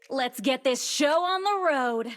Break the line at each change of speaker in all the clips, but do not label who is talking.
Let's get this show on the road.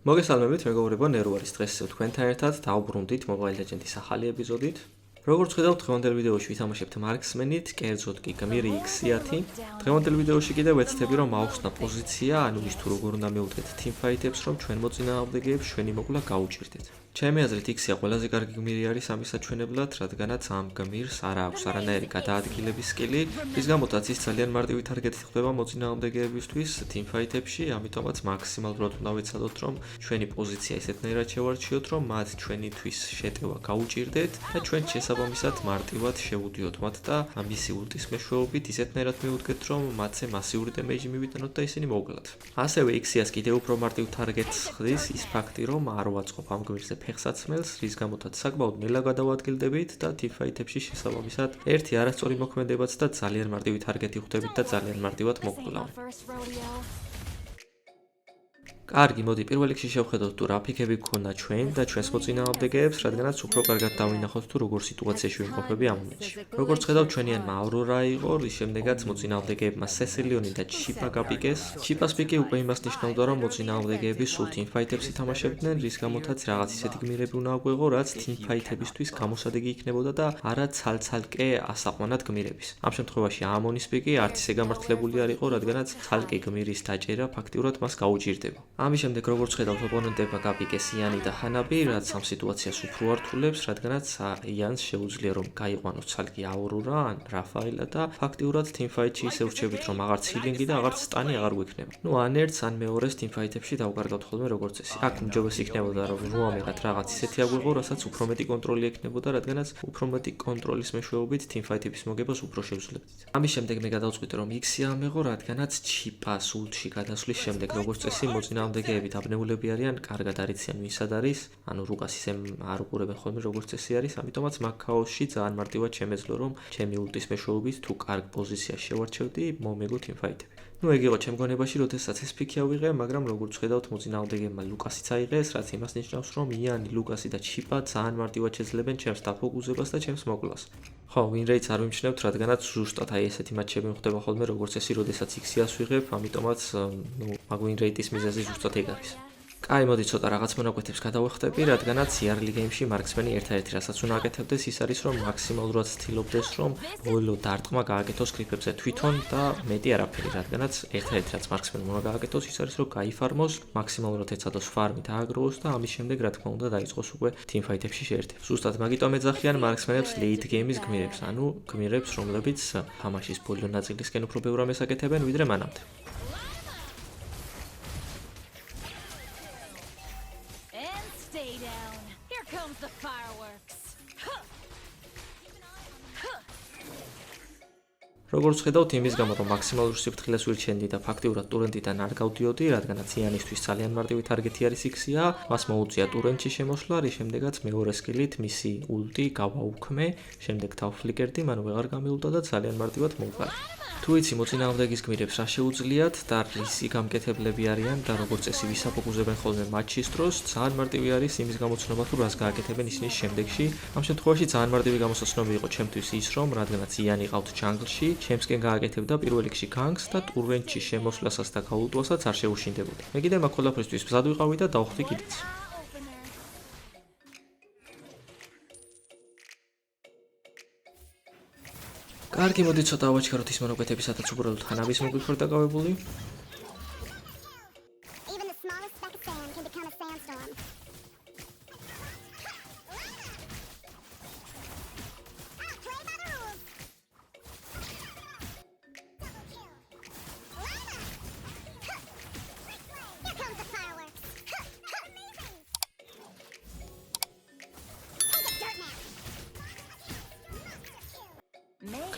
მოგესალმებით, მეგობრებო, ნერო არის დღეს თქვენთან ერთად დავბრუნდით Mobile Legends-ის ახალი ეპიზოდით. როგორც ხედავთ, დღევანდელ ვიდეოში ვითამაშებთ მარქსმენით, კერძოდ კი გმირი X10. დღევანდელ ვიდეოში კიდევ ვეცდები რომ ავხსნა პოზიცია, ანუ ის თუ როგორ უნდა მივუდგეთ teamfight-ებს, რომ ჩვენ მოწინააღმდეგეებს ჩვენი მოკვლა გაუჭირდეთ. ჩემი აზრით X-ია ყველაზე კარგი გმირი არის ამის საჩვენებლად, რადგანაც ამ გმირს არ აქვს არანაირი გადაადგილების სკილი, რის გამოთაც ის ძალიან მარტივი თარგეტი ხდება მოწინააღმდეგეებისთვის teamfight-ებში, ამიტომაც მაქსიმალურად უნდა ვეცადოთ, რომ ჩვენი პოზიცია ისეთნაირად შევარჩიოთ, რომ მათ ჩვენთვის შეტევა გაუჭირდეთ და ჩვენ შესაბამისად მარტივად შევუდიოთ მათ და მისი ულტის მეშვეობით ისეთნაირად მივუდგეთ, რომ მათზე მასიური დემეიჯი მივიტანოთ და ისინი მოვკლათ. ასევე X-იას კიდევ უფრო მარტივ თარგეტს ხდის ის ფაქტი, რომ არ ვაწყობ ამ გმირზე ფეხსაცმელს, რის გამოთაც საკმაოდ ნელა გადავადგილდებით და teamfight-ებში შესაბამისად ერთი არასწორი მოქმედებაც და ძალიან მარტივი თარგეტი ხვდებით და ძალიან მარტივად მოგკლავთ. კარგი, მოდი პირველ რიგში შევხედოთ თუ რა ფიქები გქონდა ჩვენ და ჩვენს მოწინააღმდეგეებს, რადგანაც უფრო კარგად დავინახოთ თუ როგორ სიტუაციაში ვიმყოფები ამ მომენტში. როგორც ხედავთ, ჩვენიანმა ავრორა იყო, რის შემდეგაც მოწინააღმდეგეებმა სესილიონი და ჩიპა გაპიკეს. ჩიპას პიკი უკვე იმას ნიშნავდა, რომ მოწინააღმდეგეები სულ teamfight-ებს ითამაშებდნენ, რის გამოთაც რაღაც ისეთი გმირები უნდა აგვეღო, რაც teamfight-ებისთვის გამოსადეგი იქნებოდა და არა ცალ-ცალკე ასაყვანად გმირების. ამ შემთხვევაში ამონის პიკი არც ისე გამართლებული არ იყო, რადგანაც ცალკე გმირის დაჭერა ფაქტიურად მას გაუჭირდება. ამის შემდეგ როგორც ხედავთ ოპონენტებმა გაპიკეს იანი და ჰანაბი, რაც ამ სიტუაციას უფრო ართულებს, რადგანაც იანს შეუძლია რომ გაიყვანოს ცალკე აურორა ან რაფაელა და ფაქტიურად teamfight-ში ისე ვრჩებით რომ აღარც ჰილინგი და აღარც სტანი აღარ გვექნება. ნუ ან ერთს ან მეორეს teamfight-ებში დავკარგავთ ხოლმე როგორც წესი. აქ უმჯობესი იქნებოდა რომ ნუამერად რაღაც ისეთი აგვეღო, რასაც უფრო მეტი კონტროლი ექნებოდა, რადგანაც უფრო მეტი კონტროლის მეშვეობით teamfight-ების მოგებას უფრო შევძლებდით. ამის შემდეგ მე გადავწყვიტე რომ X-ი ამეღო, რადგანაც ჩიპას ულტში გადასვლის შემდეგ როგორც წესი მოწინააღმდეგეები დაბნეულები არიან, კარგად არიციან ვინსად არის, ანუ რუკას ისე არ უყურებენ ხოლმე როგორც წესი არის, ამიტომაც მაგ ქაოსში ძალიან მარტივად შემეძლო რომ ჩემი ულტის მეშვეობით თუ კარგ პოზიციაში შევარჩევდი, მომეგო teamfight-ები. ნუ ეგ იყო ჩემ გონებაში, როდესაც ეს პიკი ავიღე, მაგრამ როგორც ხედავთ, მოწინააღმდეგეებმა ლუკასიც აიღეს, რაც იმას ნიშნავს, რომ იანი, ლუკასი და ჩიპა ძალიან მარტივად შეძლებენ ჩემს დაფოკუსებას და ჩემს მოკვლას. ხო, win rate-ს არ ვიმჩნევთ, რადგანაც ზუსტად აი ესეთი მატჩები ხდება ხოლმე, როგორც წესი, როდესაც X-იას ვიღებ, ამიტომაც მაგ win rate-ის მიზეზი ზუსტად ეგ არის. კაი, მოდი ცოტა რაღაც მონაკვეთებს გადავხტები, რადგანაც early game-ში მარქსმენი ერთ-ერთი რასაც უნდა აკეთებდეს, ის არის რომ მაქსიმალურად ცდილობდეს, რომ ბოლო დარტყმა გააკეთოს კრიფებზე თვითონ და მეტი არაფერი, რადგანაც ერთ-ერთი რაც მარქსმენმა უნდა გააკეთოს, ის არის რომ გაიფარმოს, მაქსიმალურად ეცადოს ფარმით ააგროვოს და ამის შემდეგ რა თქმა უნდა დაიწყოს უკვე teamfight-ებში შეერთება. ზუსტად მაგიტომ ეძახიან მარქსმენებს late game-ის გმირებს, ანუ გმირებს, რომლებიც თამაშის ბოლო ნაწილისკენ უფრო ბევრ ამას აკეთებენ, ვიდრე მანამდე. როგორც ხედავთ, იმის გამო რომ მაქსიმალურ სიფრთხილეს ვირჩენდი და ფაქტიურად ტურენტიდან არ გავდიოდი, რადგანაც იანისთვის ძალიან მარტივი თარგეტი არის X-ია, მას მოუწია ტურენტში შემოსვლა, რის შემდეგაც მეორე სკილით მისი ულტი გავაუქმე, შემდეგ დავფლიკერდი, მან ვეღარ გამიულტა და ძალიან მარტივად მოვყარე. თუ იცი მოწინააღმდეგის გმირებს რა შეუძლიათ და რისი გამკეთებლები არიან და როგორც წესი ვისაფოკუსებენ ხოლმე მატჩის დროს, ძალიან მარტივი არის იმის გამოცნობა თუ რას გააკეთებენ ისინი შემდეგში. ამ შემთხვევაში ძალიან მარტივი გამოსაცნობი იყო ჩემთვის ის, რომ რადგანაც იანი ყავთ ჯანგლში, ჩემსკენ გააკეთებდა პირველ რიგში განგს და ტურენტში შემოსვლასაც და გაულტვასაც არ შეუშინდებოდა. მე კიდე მაგ ყველაფრისთვის მზად ვიყავი და დავხვდი კიდეც. კარგი, მოდი ცოტა ავაჩქაროთ ის მონაკვეთები, სადაც უბრალოდ ჰანაბის მოგვი ხარ დაკავებული.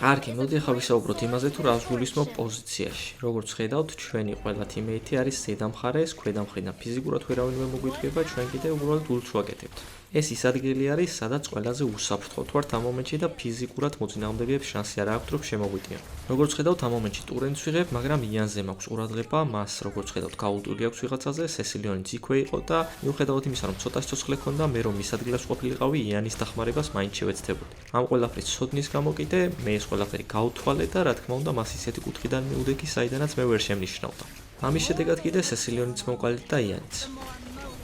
კარგი, მოდი ახლა ვისაუბროთ იმაზე, თუ რა გულისხმობ პოზიციაში. როგორც ხედავთ, ჩვენი ყველა teammate არის ზედა მხარეს, ქვედა მხრიდან ფიზიკურად ვერავინმე მოგვიდგება, ჩვენ კიდე უბრალოდ ულტს ვაკეთებთ. ეს ის ადგილი არის, სადაც ყველაზე უსაფრთხოდ ვართ ამ მომენტში და ფიზიკურად მოწინააღმდეგეებს შანსი არ აქვთ, რომ შემოგვიდიან. როგორც ხედავთ, ამ მომენტში ტურენტს ვიღებ, მაგრამ იანზე მაქვს ყურადღება, მას როგორც ხედავთ, გაულტული აქვს ვიღაცაზე, სესილიონი ძიქვე იყო და მიუხედავად იმისა, რომ ცოტა სიცოცხლე ჰქონდა, მე რომ მის ადგილას ყოფილიყავი, იანის დახმარებას მაინც შევეცდებოდი. ამ ყველაფრის ცოდნის გამო კიდე მე ეს ყველაფერი გავთვალე და რა თქმა უნდა, მას ისეთი კუთხიდან მივდექი, საიდანაც მე ვერ შემნიშნავდა. ამის შედეგად კიდე სესილიონიც მოვყალით და იანიც.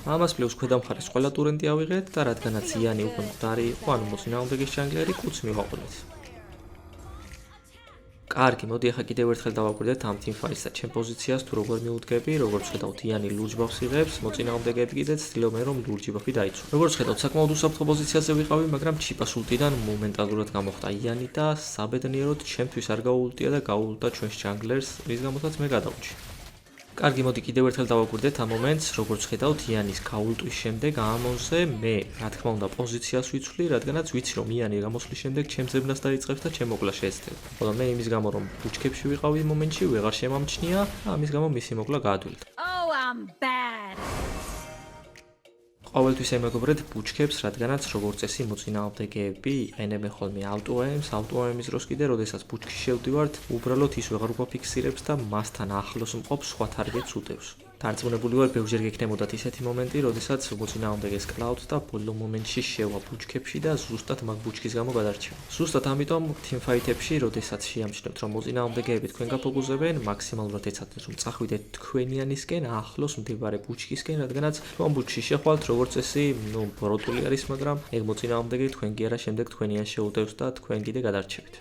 ამას პლუს ქვედა მხარეს ყველა ტურენდი ავიღეთ და რადგანაც იანი უკვე მკვდარი იყო, ანუ მოწინააღმდეგის ჯანგლერი კუც მივაყოლეთ. კარგი, მოდი ახლა კიდევ ერთხელ დავაკვირდეთ ამ teamfights და ჩემ პოზიციას თუ როგორ მივუდგები, როგორც ხედავთ იანი ლურჯ ბაფს იღებს, მოწინააღმდეგეები კიდე ცდილობენ რომ ლურჯი ბაფი დაიცვან. როგორც ხედავთ საკმაოდ უსაფრთხო პოზიციაზე ვიყავი, მაგრამ ჩიპას ულტიდან მომენტალურად გამოხდა იანი და საბედნიეროდ ჩემთვის არ გაუულტია და გაუულტა ჩვენს ჯანგლერს, რის გამოთაც მე გადავჭი. კარგი, მოდი კიდევ ერთხელ დავაკვირდეთ ამ მომენტს, როგორც ხედავთ იანის გაულტვის შემდეგ ამონზე მე, რა თქმა უნდა, პოზიციას ვიცვლი, რადგანაც ვიცი რომ იანი გამოსვლის შემდეგ ჩემ ზებნას დაიწყებს და ჩემ მოკლა შეეცდება. ხოლო მე იმის გამო რომ ბუჩქებში ვიყავი იმ მომენტში, ვეღარ შემამჩნია, ამის გამო მისი მოკლა გაადვილდა.
Oh, I'm bad.
ყოველთვის ემეგობრეთ ბუჩქებს, რადგანაც როგორც წესი მოწინააღმდეგეები იყენებენ ხოლმე ავტოაიმის დროს კიდე, როდესაც ბუჩქში შევდივართ, უბრალოდ ის ვეღარ უპაფიქსირებს და მასთან ახლოს მყოფ სხვა თარგეტს უდევს. დარწმუნებული ვარ, ბევრჯერ გექნებოდათ ისეთი მომენტი, როდესაც მოწინააღმდეგეს კლავთ და ბოლო მომენტში შევა ბუჩქებში და ზუსტად მაგ ბუჩქის გამო გადარჩება. ზუსტად ამიტომ teamfight-ებში, როდესაც შეამჩნევთ, რომ მოწინააღმდეგეები თქვენ გაფოკუსებენ, მაქსიმალურად ეცადეთ, რომ წახვიდეთ თქვენიანისკენ, ახლოს მდებარე ბუჩქისკენ, რადგანაც თქვენ ბუჩქში შეხვალთ, როგორც წესი, ბოროტული არის, მაგრამ ეგ მოწინააღმდეგე თქვენ კი არა, შემდეგ თქვენიან შეუდევს და თქვენ კიდე გადარჩებით.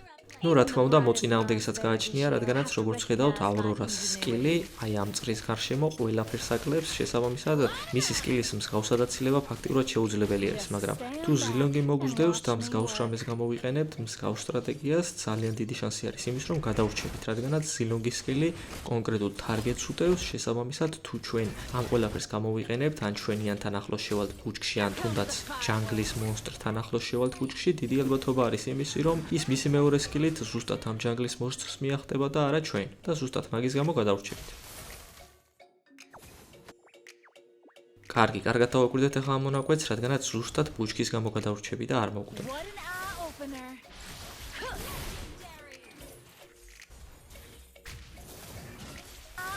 რა თქმა უნდა, მოწინააღმდეგესაც გააჩნია, რადგანაც როგორც ხედავთ, ავრორას სკილი, აი ამ წრის გარშემო ყველაფერს აკლებს, შესაბამისად, მისი სკილის მსგავსადაცილება ფაქტიურად შეუძლებელი არის, მაგრამ თუ ზილონგი მოგუძდევს და მსგავს რამეს გამოვიყენებთ, მსგავს სტრატეგიას, ძალიან დიდი შანსი არის იმის, რომ გადავრჩებით, რადგანაც ზილონგის სკილი კონკრეტულ თარგეტს უდევს, შესაბამისად, თუ ჩვენ ამ ყველაფერს გამოვიყენებთ, ან ჩვენიანთან ახლოს შევალთ ბუჩქში, ან თუნდაც ჯანგლის მონსტრთან ახლოს შევალთ ბუჩქში, დიდი ალბათობა არის იმისი, რომ ის მისი მეორე სკილი ზუსტად ამ ჯანგლის მონსტრს მიახტება და არა ჩვენ და ზუსტად მაგის გამო გადავრჩებით. კარგი, კარგად დავაკვირდეთ ახლა ამ მონაკვეთს, რადგანაც ზუსტად ბუჩქის გამო გადავრჩები და არ მოვკვდები.
What an eye-opener.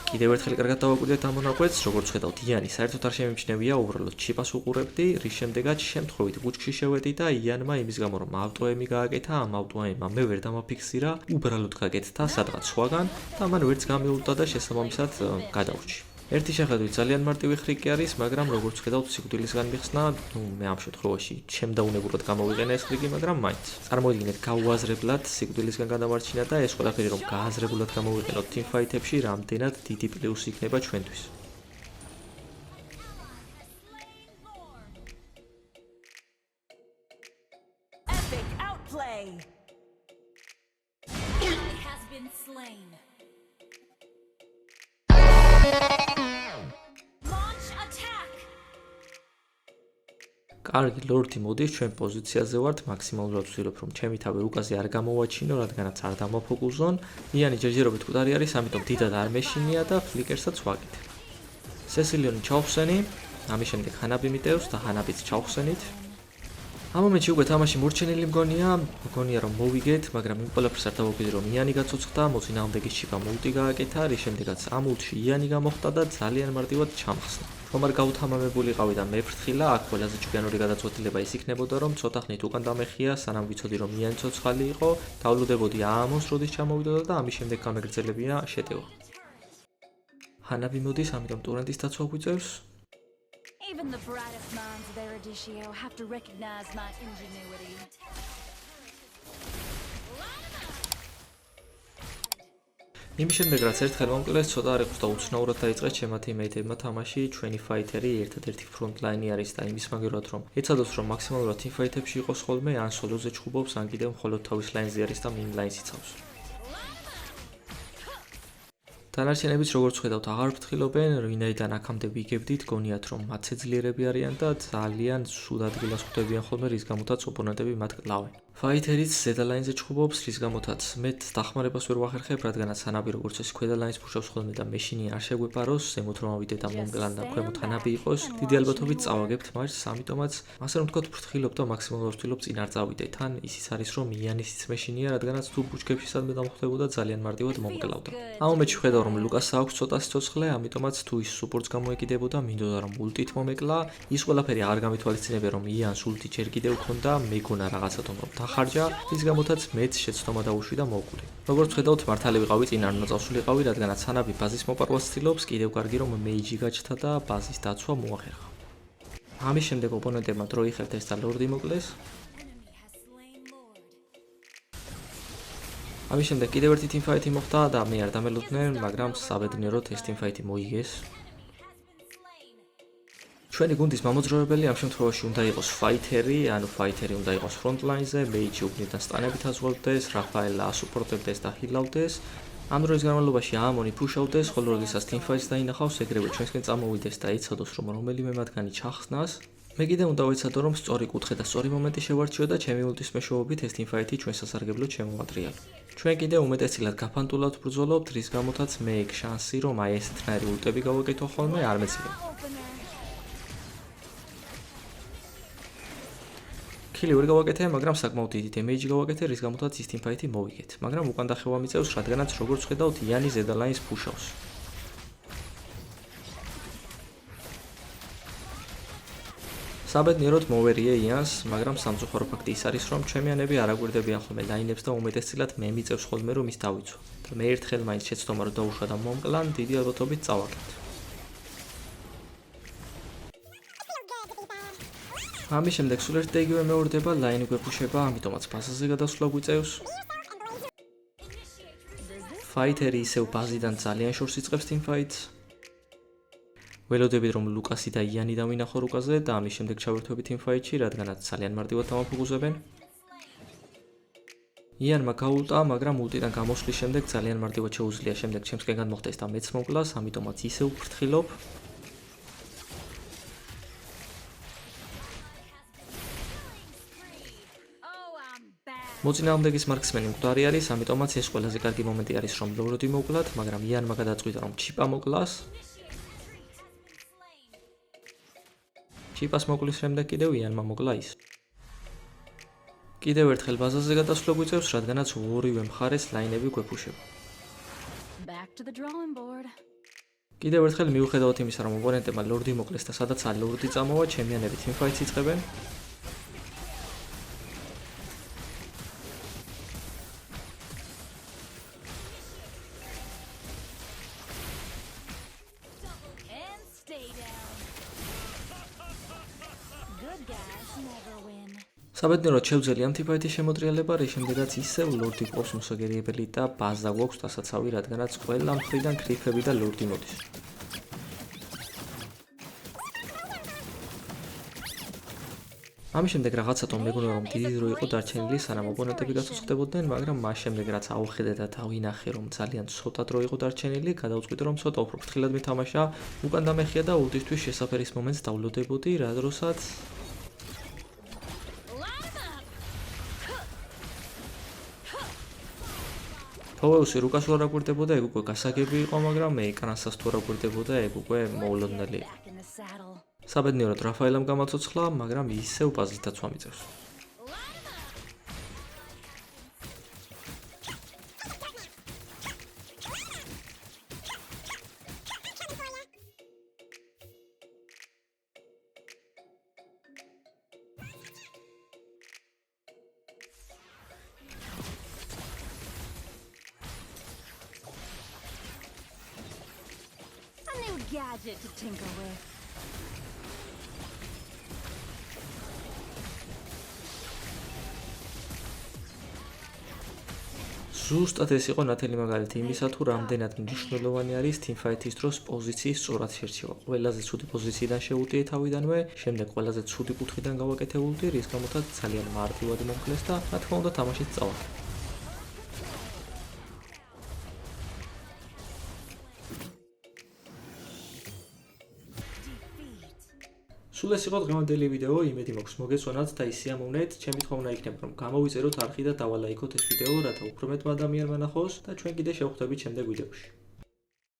კიდევ ერთხელ კარგად დავაკვირდეთ ამ მონაკვეთს, როგორც ხედავთ, იანი საერთოდ არ შემიმჩნევია, უბრალოდ ჩიპას უყურებდი, რის შემდეგაც შემთხვევით ბუჩქში შევედი და იანმა იმის გამო რომ ავტოემი გააკეთა, ამ ავტოემმა მე ვერ დამაფიქსირა, უბრალოდ გაკეთდა სადღაც სხვაგან და მან ვერც გამიულტა და შესაბამისად გადავრჩი. ერთი შეხედვით ძალიან მარტივი ხრიკი არის, მაგრამ როგორც ხედავთ, სიკვდილისგან მიხსნა, მე ამ შემთხვევაში ჩემდაუნებურად გამოვიყენე ეს ხრიკი, მაგრამ მაინც. წარმოიდგინეთ, გაუაზრებლად სიკვდილისგან გადამარჩინა და ეს ყველაფერი რომ გააზრებულად გამოვიყენოთ teamfight-ებში, რამდენად დიდი პლუსი იქნება ჩვენთვის.
Epic outplay. Enemy has been slain. Launch attack.
კარგი, ლორდი, მოდის ჩვენ პოზიციაზე ვართ, მაქსიმალურად ვცდილობ რომ ჩემი თავი უკაზე არ გამოვაჩინო, რადგანაც არ დამაფოკუსონ. იანი ჯერჯერობით მკვდარი არის, ამიტომ დიდად არ მეშინია და ფლიკერსაც ვაკეთებ. სესილიონი ჩავხსენი, ამის შემდეგ ჰანაბი მიტევს და ჰანაბიც ჩავხსენით. ამ მომენტში უკვე თამაში მორჩენილი მგონია რომ მოვიგეთ, მაგრამ იმ ყველაფერს არ დავაკვირდი რომ იანი გაცოცხლდა, მოწინააღმდეგის ჩიპამ ულტი გააკეთა, რის შემდეგაც ამ ულტში იანი გამოხდა და ძალიან მარტივად ჩამხსნა. რომ არ გაუთამამებულიყავი და მეფრთხილა, აქ ყველაზე ჭკვიანური გადაწყვეტილება ის იქნებოდა, რომ ცოტა ხნით უკან დამეხია, სანამ ვიცოდი რომ იანი ცოცხალი იყო, დავლუდებოდი ამონს როდის ჩამოვიდოდა და ამის შემდეგ გამეგრძელებია შეტევა. ჰანაბი მოდის, ამიტომ ტურენდის დაცვა გვიწევს.
Even the brightest minds of Erudicio have to recognize my ingenuity.
იმის შემდეგ რაც ერთხელ მომკლეს, ცოტა არ ეხუს და უცნაურად დაიწყეს ჩემმა თიმეიტებმა თამაში, ჩვენი ფაითერი ერთადერთი ფრონტლაინი არის და იმის მაგერად რომ ეცადოს რომ მაქსიმალურად teamfight-ებში იყოს ხოლმე, ან სოლოზე ჩხუბობს, ან კიდევ მხოლოდ თავის ლაინზე არის და მინ ლაინს იცავს. დანარჩენებიც როგორც ხედავთ აღარ ფრთხილობენ, ვინაიდან აქამდე ვიგებდით, გონიათ რომ მათზე ძლიერები არიან და ძალიან სულ ადგილას ხვდებიან ხოლმე, რის გამოთაც ოპონენტები მათ კლავენ. ფაითერიც ზედა ლაინზე ჩხუბობს, რის გამოთაც მეც დახმარებას ვერ ვახერხებ, რადგანაც ჰანაბი როგორც ეს ქვედა ლაინს ფუშავს ხოლმე და მეშინი არ შეგვეპაროს, ზემოთ რომ ავიდეთ და მომკლან და ქვემოთ ჰანაბი იყოს, დიდი ალბათობით წავაგებთ მაჩს, ამიტომაც ასე რომ ვთქვათ, ფრთხილობ და მაქსიმალურად ვცდილობ წინ არ წავიდეთ. თან ისიც არის რომ იანისიც მეშინია, რადგანაც თუ ბუჩქებში სადმე დამხვდებოდა ძალიან მარტივად მომკლავდა. ამ მომენტში ვხედავ რომ ლუკას აქვს ცოტა სიცოცხლე, ამიტომაც თუ ის სუპორტს გამოეკიდებოდა, მინდოდა რომ ულტით მომეკლა, ის ყველაფერი არ გამითვალისწინებია რომ იანს ულტი ჯერ კიდევ ჰქონდა, მეგონა რაღაცა თომ რომ ახარჯა, რის გამოთაც მეც შეცდომა დაუშვი და მოვკვდი. როგორც ხედავთ, მართალი ვიყავი წინ არ უნდა წავსულიყავი, რადგანაც სანაბი ბაზის მოპარვას ვცდილობს, კიდევ კარგი რომ მეიჯი გაჩნდა და ბაზის დაცვა მოახერხა. ამის შემდეგ ოპონენტებმა დრო იხელთეს და ლორდი მოკლეს. ამის შემდეგ კიდევ ერთი teamfight-ი მოხდა და მე არ დამელოდნენ, მაგრამ საბედნიეროდ ეს teamfight-ი მოიგეს. ჩვენი გუნდის მამოძრავებელი ამ შემთხვევაში უნდა იყოს ფაითერი, ანუ ფაითერი უნდა იყოს ფრონტ-ლაინზე, მეიჯი უგნიდან სტანებით აზღვევდეს, რაფაელა ასუპორტებდეს და ჰილავდეს. ამ დროის განმავლობაში აამონი ფუშავდეს, ხოლო როდესაც teamfight-ს დაინახავს, ეგრევე ჩვენსკენ წამოვიდეს და იცოდოს, რომ რომელიმე მათგანი ჩახსნას. მე კიდე უნდა ვეცადო, რომ სწორი კუთხე და სწორი მომენტი შევარჩიო და ჩემი ულტის მეშვეობით ეს teamfight-ი ჩვენ სასარგებლოდ შემოვატრიალო. ჩვენ კიდე უმეტესწილად გაფანტულად ბრძოლობთ, რის გამოთაც მე ეგ შანსი, რომ აი ესეთნაირი ულტები გავაკეთო ხოლმე, არ მეცია. ქილი ვერ გავაკეთე, მაგრამ საკმაოდ დიდი დემეიჯი გავაკეთე, რის გამოთაც ის teamfight-ი მოვიგეთ. მაგრამ უკან დახევა მიწევს, რადგანაც როგორც ხედავთ, იანი ზედა ლაინს ფუშავს. საბედნიეროდ მოვერიე იანს, მაგრამ სამწუხარო ფაქტი ის არის, რომ ჩემიანები არ აგვირდებიან ხოლმე ლაინებს და უმეტესწილად მე მიწევს ხოლმე რომ ის დავიცვა. და მე ერთხელ მაინც შეცდომა რომ დაუშვა და მომკლან, დიდი ალბათობით წავაკეთ. ამის შემდეგ სულ ერთ და იგივე მეორდება, ლაინი გვეფუშება, ამიტომაც ბაზაზე გადასვლა გვიწევს. ფაითერი ისევ ბაზიდან ძალიან შორს იწყებს teamfight-ს. ველოდებით რომ ლუკასი და იანი დავინახო რუკაზე და ამის შემდეგ ჩავერთვები teamfight-ში, რადგანაც ძალიან მარტივად დამაფუგუზებენ. იანმა გაულტა, მაგრამ ულტიდან გამოსვლის შემდეგ ძალიან მარტივად შეუძლია შემდეგ ჩემსკენ განმოხდეს და მეც მომკლას, ამიტომაც ისევ ვფრთხილობ. მოწინააღმდეგის მარქსმენი მკვდარი არის, ამიტომაც ეს ყველაზე კარგი მომენტი არის რომ ლორდი მოვკლათ, მაგრამ იანმა გადაწყვიტა რომ ჩიპა მოკლას. ჩიპას მოკლის შემდეგ კიდევ იანმა მოკლა ის. კიდევ ერთხელ ბაზაზე გადასვლა გვიწევს, რადგანაც ორივე მხარეს ლაინები გვეფუშება. კიდევ ერთხელ მიუხედავად იმისა, რომ ოპონენტებმა ლორდი მოკლეს და სადაც ლორდი წამოვა, ჩემიანები teamfight-ს იწყებენ. საბედნიეროდ შევძელი ამ teamfight-ის შემოტრიალება, რის შემდეგაც ისევ ლორდი გვყავს მოსაგერიებელი და ბაზა გვაქვს დასაცავი, რადგანაც ყველა მხრიდან კრიფები და ლორდი მოდის. ამის შემდეგ რაღაცათო მეგონა რომ დიდი დრო იყო დარჩენილი, სანამ ოპონენტები გაწუხდებოდნენ, მაგრამ მას შემდეგ რაც ავხედე და დავინახე, რომ ძალიან ცოტა დრო იყო დარჩენილი, გადავწყვიტე რომ ცოტა უფრო ფრთხილად მითამაშა, უკან დამეხია და ულტისთვის შესაფერის მომენტს დავლოდებოდი, რა დროსაც ფოვეუსი რუკას არ აგვირდებოდა, ეგ უკვე გასაგები იყო, მაგრამ მე ეკრანსაც თუ არ აგვირდებოდა, ეგ უკვე მოულოდნელი. საბედნიეროდ რაფაელამ გამაცოცხლა, მაგრამ ისევ ბაზის დაცვა მიწევს.
Gadget to tinker with.
ზუსტად ეს იყო ნათელი მაგალითი იმისა, თუ რამდენად მნიშვნელოვანი არის teamfight-ის დროს პოზიციის სწორად შერჩევა. ყველაზე ცუდი პოზიციიდან შევუტიე თავიდანვე, შემდეგ ყველაზე ცუდი კუთხიდან გავაკეთე ულტი, რის გამოთაც ძალიან მარტივად მომკლეს და რა თქმა უნდა თამაშიც წავაკეთე. სულ ეს იყო დღევანდელი ვიდეო, იმედი მაქვს მოგეწონათ და ისიამოვნეთ, ჩემი თქმა უნდა იქნება რომ გამოვიწეროთ არხი და დავალაიქოთ ეს ვიდეო, რათა უფრო მეტმა ადამიანმა ნახოს და ჩვენ კიდე შევხვდებით შემდეგ ვიდეოში.